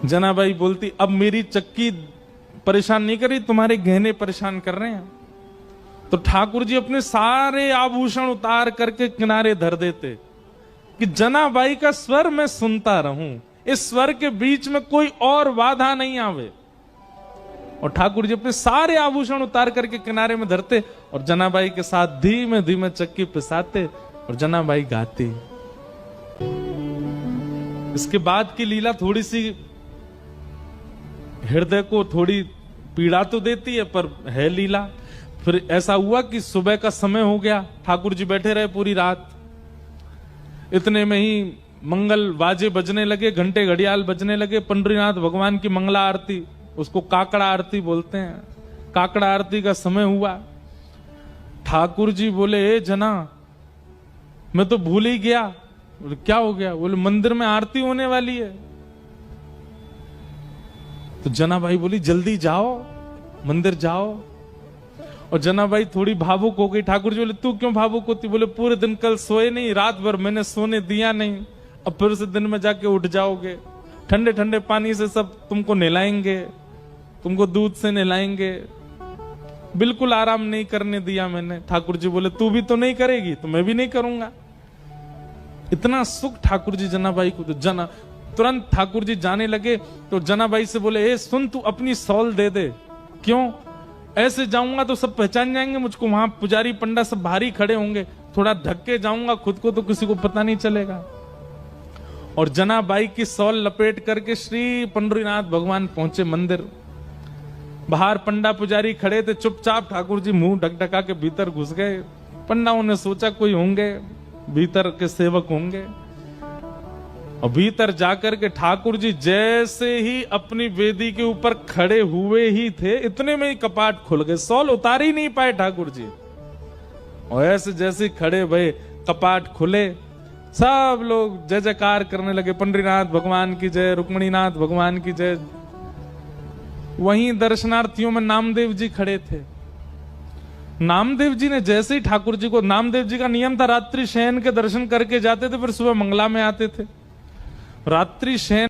जनाबाई बोलती, अब मेरी चक्की परेशान नहीं कर रही, तुम्हारे गहने परेशान कर रहे हैं। तो ठाकुर जी अपने सारे आभूषण उतार करके किनारे धर देते कि जनाबाई का स्वर मैं सुनता रहूं, इस स्वर के बीच में कोई और बाधा नहीं आवे। और ठाकुर जी अपने सारे आभूषण उतार करके किनारे में धरते और जनाबाई के साथ धीमे धीमे चक्की पिसाते और जनाबाई गाती। इसके बाद की लीला थोड़ी सी हृदय को थोड़ी पीड़ा तो देती है, पर है लीला। फिर ऐसा हुआ कि सुबह का समय हो गया, ठाकुर जी बैठे रहे पूरी रात। इतने में ही मंगल बाजे बजने लगे, घंटे घड़ियाल बजने लगे। पंडरीनाथ भगवान की मंगला आरती, उसको काकड़ा आरती बोलते हैं, काकड़ा आरती का समय हुआ। ठाकुर जी बोले, जना मैं तो भूल ही गया। बोले क्या हो गया? बोले मंदिर में आरती होने वाली है। तो जनाबाई बोली जल्दी जाओ, मंदिर जाओ। और जनाबाई थोड़ी भावुक हो गई। ठाकुर जी बोले तू क्यों भावुक होती? बोले पूरे दिन कल सोए नहीं, रात भर मैंने सोने दिया नहीं, अब फिर से दिन में जाके उठ जाओगे, ठंडे ठंडे पानी से सब तुमको नहलाएंगे, तुमको दूध से नहलाएंगे, बिल्कुल आराम नहीं करने दिया मैंने। ठाकुर जी बोले तू भी तो नहीं करेगी तो मैं भी नहीं करूंगा। इतना सुख ठाकुर जी जनाबाई को। तो जना तुरंत ठाकुर जी जाने लगे तो जनाबाई से बोले, ए सुन, तू अपनी सॉल दे दे। क्यों? ऐसे जाऊंगा तो सब पहचान जाएंगे मुझको, वहां पुजारी पंडा सब भारी खड़े होंगे, थोड़ा ढक के जाऊंगा खुद को तो किसी को पता नहीं चलेगा। और जनाबाई की सॉल लपेट करके श्री पंडरीनाथ भगवान पहुंचे मंदिर। बाहर पंडा पुजारी खड़े थे, चुपचाप ठाकुर जी मुंह ढकढका के भीतर घुस गए। पंडाओं ने सोचा कोई होंगे, भीतर के सेवक होंगे। और भीतर जाकर के ठाकुर जी जैसे ही अपनी वेदी के ऊपर खड़े हुए ही थे, इतने में ही कपाट खुल गए, सॉल उतार ही नहीं पाए ठाकुर जी। और ऐसे जैसे खड़े भये कपाट खुले, सब लोग जय जयकार करने लगे, पंडरीनाथ भगवान की जय, रुक्मणीनाथ भगवान की जय। वहीं दर्शनार्थियों में नामदेव जी खड़े थे। नामदेव जी ने जैसे ही ठाकुर जी को, नामदेव जी का नियम था रात्रि शयन के दर्शन करके जाते थे, फिर सुबह मंगला में आते थे। रात्रि शयन